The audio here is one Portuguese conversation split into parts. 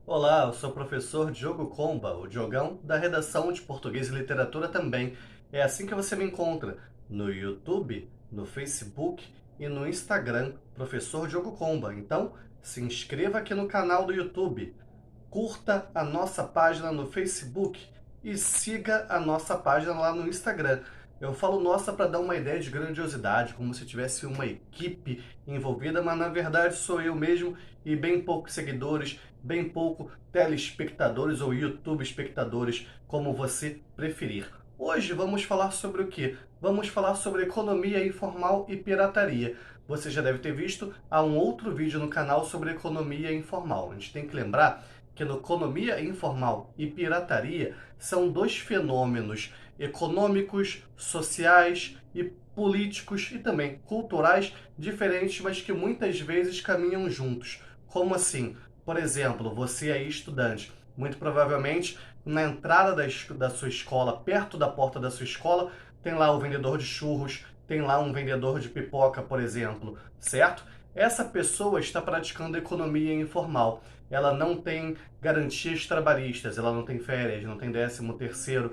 Olá, eu sou o professor Diogo Comba, o Diogão da redação de Português e Literatura também. É assim que você me encontra no YouTube, no Facebook e no Instagram, professor Diogo Comba. Então, se inscreva aqui no canal do YouTube, curta a nossa página no Facebook e siga a nossa página lá no Instagram. Eu falo nossa para dar uma ideia de grandiosidade, como se tivesse uma equipe envolvida, mas na verdade sou eu mesmo e bem poucos seguidores, bem pouco telespectadores ou YouTube espectadores, como você preferir. Hoje vamos falar sobre o quê? Vamos falar sobre economia informal e pirataria. Você já deve ter visto há um outro vídeo no canal sobre economia informal. A gente tem que lembrar que no economia informal e pirataria são dois fenômenos econômicos, sociais e políticos e também culturais diferentes, mas que muitas vezes caminham juntos. Como assim? Por exemplo, você é estudante, muito provavelmente na entrada da sua escola, perto da porta da sua escola, tem lá o vendedor de churros, tem lá um vendedor de pipoca, por exemplo, certo? Essa pessoa está praticando economia informal. Ela não tem garantias trabalhistas, ela não tem férias, não tem 13º,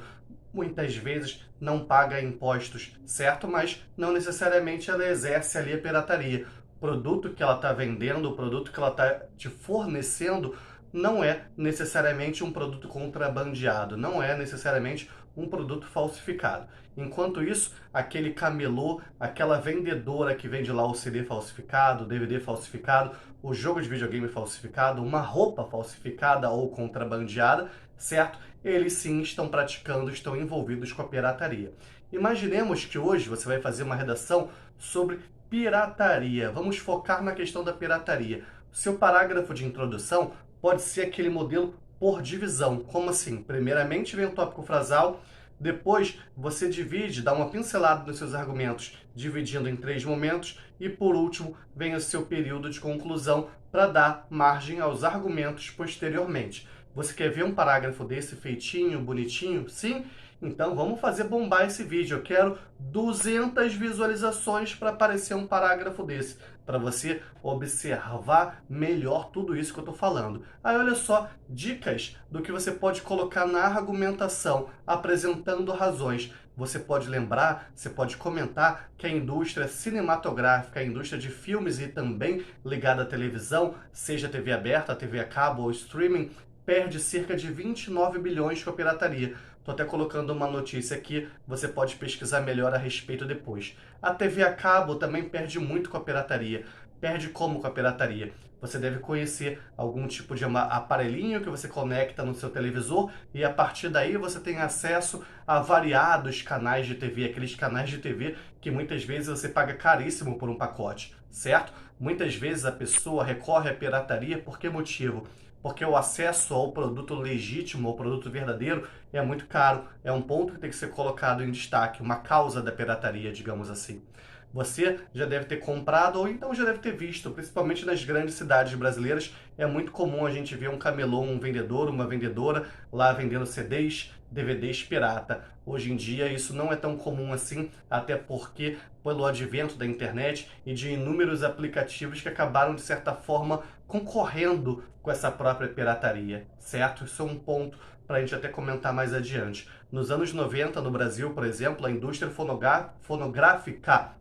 muitas vezes não paga impostos, certo? Mas não necessariamente ela exerce ali a pirataria. O produto que ela está vendendo, o produto que ela está te fornecendo, não é necessariamente um produto contrabandeado, não é necessariamente um produto falsificado. Enquanto isso, aquele camelô, aquela vendedora que vende lá o CD falsificado, o DVD falsificado, o jogo de videogame falsificado, uma roupa falsificada ou contrabandeada, certo? Eles sim estão praticando, estão envolvidos com a pirataria. Imaginemos que hoje você vai fazer uma redação sobre pirataria. Vamos focar na questão da pirataria. O seu parágrafo de introdução pode ser aquele modelo por divisão. Como assim? Primeiramente vem o tópico frasal, depois você divide, dá uma pincelada nos seus argumentos, dividindo em 3 momentos, e por último vem o seu período de conclusão para dar margem aos argumentos posteriormente. Você quer ver um parágrafo desse feitinho, bonitinho? Sim? Então vamos fazer bombar esse vídeo. Eu quero 200 visualizações para aparecer um parágrafo desse, para você observar melhor tudo isso que eu estou falando. Aí olha só, dicas do que você pode colocar na argumentação, apresentando razões. Você pode lembrar, você pode comentar que a indústria cinematográfica, a indústria de filmes e também ligada à televisão, seja TV aberta, TV a cabo ou streaming, perde cerca de 29 bilhões com a pirataria. Estou até colocando uma notícia aqui, você pode pesquisar melhor a respeito depois. A TV a cabo também perde muito com a pirataria. Perde como com a pirataria? Você deve conhecer algum tipo de aparelhinho que você conecta no seu televisor e a partir daí você tem acesso a variados canais de TV, aqueles canais de TV que muitas vezes você paga caríssimo por um pacote, certo? Muitas vezes a pessoa recorre à pirataria por que motivo? Porque o acesso ao produto legítimo, ao produto verdadeiro, é muito caro. É um ponto que tem que ser colocado em destaque, uma causa da pirataria, digamos assim. Você já deve ter comprado ou então já deve ter visto, principalmente nas grandes cidades brasileiras, é muito comum a gente ver um camelô, um vendedor, uma vendedora lá vendendo CDs, DVDs pirata. Hoje em dia isso não é tão comum assim, até porque pelo advento da internet e de inúmeros aplicativos que acabaram de certa forma concorrendo com essa própria pirataria, certo? Isso é um ponto para a gente até comentar mais adiante. Nos anos 90, no Brasil, por exemplo, a indústria fonográfica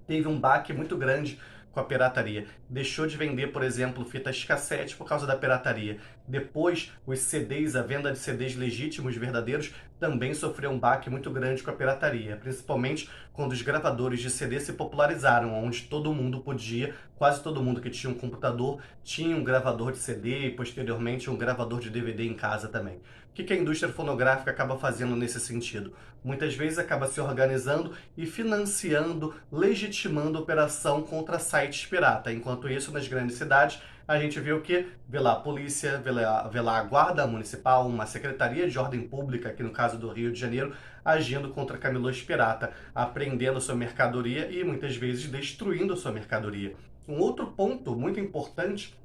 teve um baque muito grande com a pirataria. Deixou de vender, por exemplo, fitas cassete por causa da pirataria. Depois, os CDs, a venda de CDs legítimos, verdadeiros, também sofreu um baque muito grande com a pirataria, principalmente quando os gravadores de CD se popularizaram, onde todo mundo podia, quase todo mundo que tinha um computador, tinha um gravador de CD e posteriormente um gravador de DVD em casa também. O que a indústria fonográfica acaba fazendo nesse sentido? Muitas vezes acaba se organizando e financiando, legitimando operação contra sites pirata. Enquanto isso, nas grandes cidades, a gente vê o quê? Vê lá a polícia, vê lá a guarda municipal, uma secretaria de ordem pública, aqui no caso do Rio de Janeiro, agindo contra camelôs pirata, apreendendo sua mercadoria e muitas vezes destruindo sua mercadoria. Um outro ponto muito importante,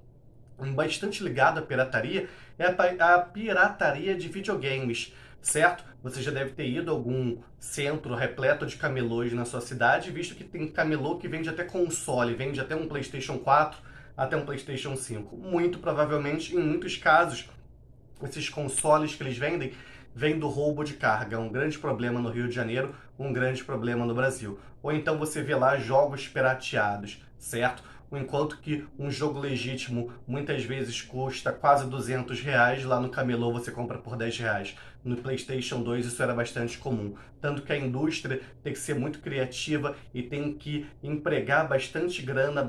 bastante ligado à pirataria, é a pirataria de videogames, certo? Você já deve ter ido a algum centro repleto de camelôs na sua cidade, visto que tem camelô que vende até console, vende até um PlayStation 4, até um PlayStation 5? Muito provavelmente, em muitos casos, esses consoles que eles vendem vêm do roubo de carga, um grande problema no Rio de Janeiro, um grande problema no Brasil. Ou então você vê lá jogos pirateados, certo? Enquanto que um jogo legítimo muitas vezes custa quase R$ 200, lá no camelô você compra por R$ 10. No PlayStation 2 isso era bastante comum. Tanto que a indústria tem que ser muito criativa e tem que empregar bastante grana,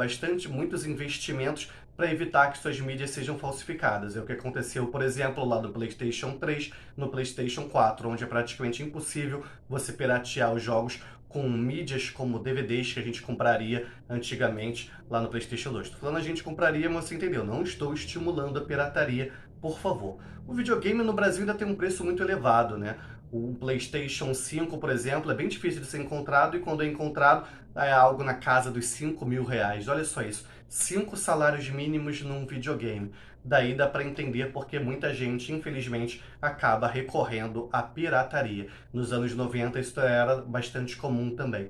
muitos investimentos para evitar que suas mídias sejam falsificadas. É o que aconteceu, por exemplo, lá no PlayStation 3, no PlayStation 4, onde é praticamente impossível você piratear os jogos com mídias como DVDs que a gente compraria antigamente lá no PlayStation 2. Estou falando a gente compraria, mas você entendeu? Não estou estimulando a pirataria, por favor. O videogame no Brasil ainda tem um preço muito elevado, né? O PlayStation 5, por exemplo, é bem difícil de ser encontrado e quando é encontrado é algo na casa dos R$ 5.000. Olha só isso, 5 salários mínimos num videogame. Daí dá para entender porque muita gente, infelizmente, acaba recorrendo à pirataria. Nos anos 90 isso era bastante comum também.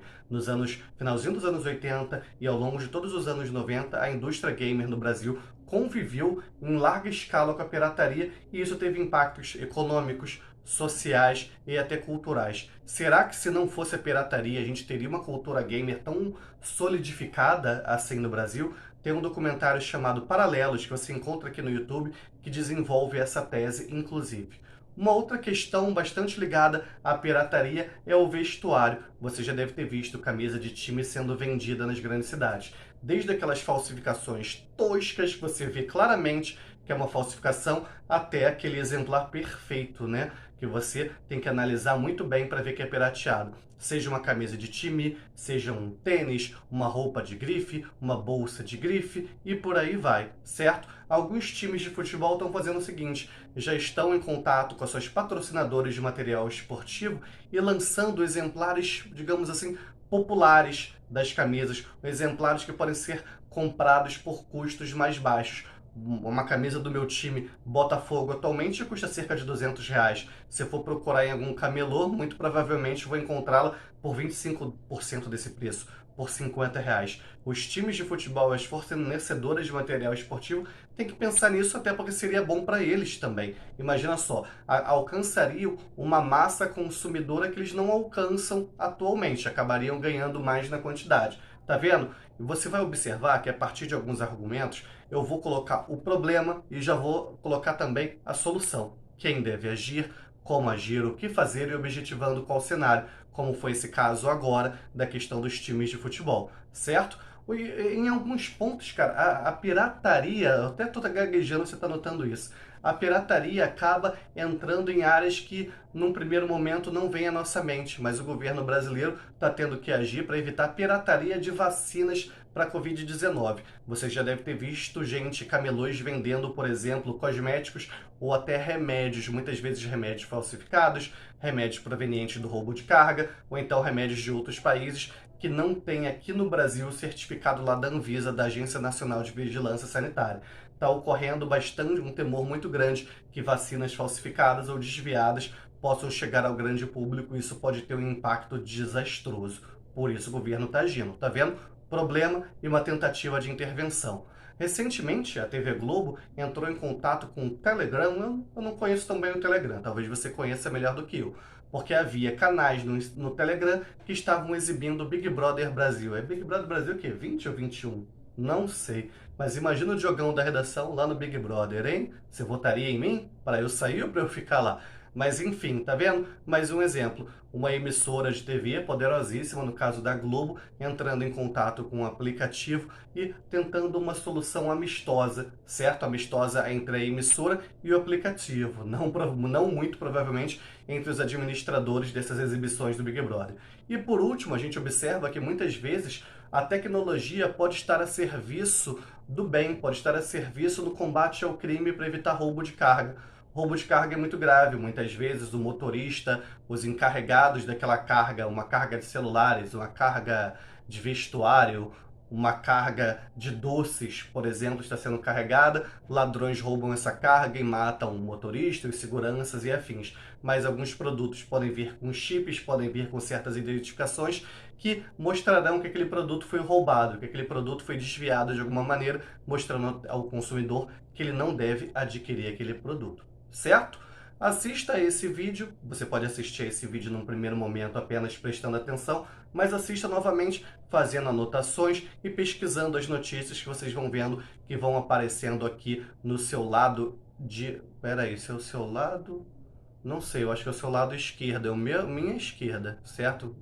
Finalzinho dos anos 80 e ao longo de todos os anos 90, a indústria gamer no Brasil conviveu em larga escala com a pirataria e isso teve impactos econômicos, sociais e até culturais. Será que se não fosse a pirataria a gente teria uma cultura gamer tão solidificada assim no Brasil? Tem um documentário chamado Paralelos, que você encontra aqui no YouTube, que desenvolve essa tese, inclusive. Uma outra questão bastante ligada à pirataria é o vestuário. Você já deve ter visto camisa de time sendo vendida nas grandes cidades. Desde aquelas falsificações toscas, que você vê claramente que é uma falsificação, até aquele exemplar perfeito, né? Que você tem que analisar muito bem para ver que é pirateado. Seja uma camisa de time, seja um tênis, uma roupa de grife, uma bolsa de grife e por aí vai, certo? Alguns times de futebol estão fazendo o seguinte, já estão em contato com as suas patrocinadoras de material esportivo e lançando exemplares, digamos assim, populares das camisas, exemplares que podem ser comprados por custos mais baixos. Uma camisa do meu time Botafogo atualmente custa cerca de R$ 200. Se eu for procurar em algum camelô, muito provavelmente vou encontrá-la por 25% desse preço, por R$ 50. Os times de futebol, as fornecedoras de material esportivo, têm que pensar nisso até porque seria bom para eles também. Imagina só, alcançariam uma massa consumidora que eles não alcançam atualmente, acabariam ganhando mais na quantidade. Tá vendo? E você vai observar que a partir de alguns argumentos eu vou colocar o problema e já vou colocar também a solução. Quem deve agir, como agir, o que fazer e objetivando qual cenário, como foi esse caso agora da questão dos times de futebol, certo? Em alguns pontos, cara, a pirataria, eu até tô gaguejando, você tá notando isso. A pirataria acaba entrando em áreas que, num primeiro momento, não vem à nossa mente, mas o governo brasileiro está tendo que agir para evitar a pirataria de vacinas para a Covid-19. Você já deve ter visto gente, camelôs vendendo, por exemplo, cosméticos ou até remédios, muitas vezes remédios falsificados, remédios provenientes do roubo de carga, ou então remédios de outros países que não tem aqui no Brasil o certificado lá da Anvisa, da Agência Nacional de Vigilância Sanitária. Está ocorrendo bastante um temor muito grande que vacinas falsificadas ou desviadas possam chegar ao grande público e isso pode ter um impacto desastroso. Por isso o governo está agindo. Tá vendo? Problema e uma tentativa de intervenção. Recentemente, a TV Globo entrou em contato com o Telegram. Eu não conheço tão bem o Telegram, talvez você conheça melhor do que eu. Porque havia canais no Telegram que estavam exibindo Big Brother Brasil. É Big Brother Brasil o quê? 20 ou 21? Não sei. Mas imagina o jogão da redação lá no Big Brother, hein? Você votaria em mim? Para eu sair ou para eu ficar lá? Mas enfim, tá vendo? Mais um exemplo. Uma emissora de TV poderosíssima, no caso da Globo, entrando em contato com um aplicativo e tentando uma solução amistosa, certo? Amistosa entre a emissora e o aplicativo. Não muito provavelmente entre os administradores dessas exibições do Big Brother. E por último, a gente observa que muitas vezes a tecnologia pode estar a serviço do bem, pode estar a serviço do combate ao crime para evitar roubo de carga. Roubo de carga é muito grave, muitas vezes o motorista, os encarregados daquela carga, uma carga de celulares, uma carga de vestuário, uma carga de doces, por exemplo, está sendo carregada, ladrões roubam essa carga e matam o motorista, os seguranças e afins. Mas alguns produtos podem vir com chips, podem vir com certas identificações que mostrarão que aquele produto foi roubado, que aquele produto foi desviado de alguma maneira, mostrando ao consumidor que ele não deve adquirir aquele produto, certo? Assista a esse vídeo, você pode assistir a esse vídeo num primeiro momento apenas prestando atenção, mas assista novamente fazendo anotações e pesquisando as notícias que vocês vão vendo que vão aparecendo aqui no seu lado de... Peraí, seu lado... Não sei, eu acho que é o seu lado esquerdo, é o minha esquerda, certo?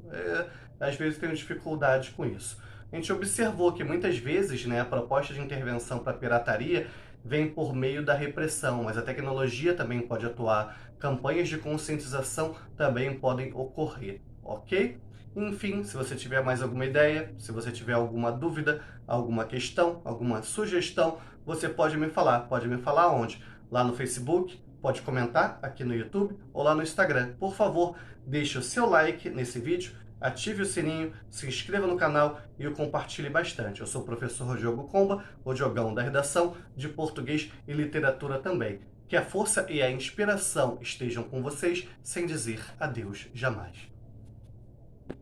Às vezes tenho dificuldade com isso. A gente observou que muitas vezes, né, a proposta de intervenção para a pirataria vem por meio da repressão, mas a tecnologia também pode atuar, campanhas de conscientização também podem ocorrer, ok? Enfim, se você tiver mais alguma ideia, se você tiver alguma dúvida, alguma questão, alguma sugestão, você pode me falar onde? Lá no Facebook, pode comentar aqui no YouTube ou lá no Instagram. Por favor, deixe o seu like nesse vídeo, ative o sininho, se inscreva no canal e o compartilhe bastante. Eu sou o professor Diogo Comba, o Diogão da redação de português e literatura também. Que a força e a inspiração estejam com vocês, sem dizer adeus jamais.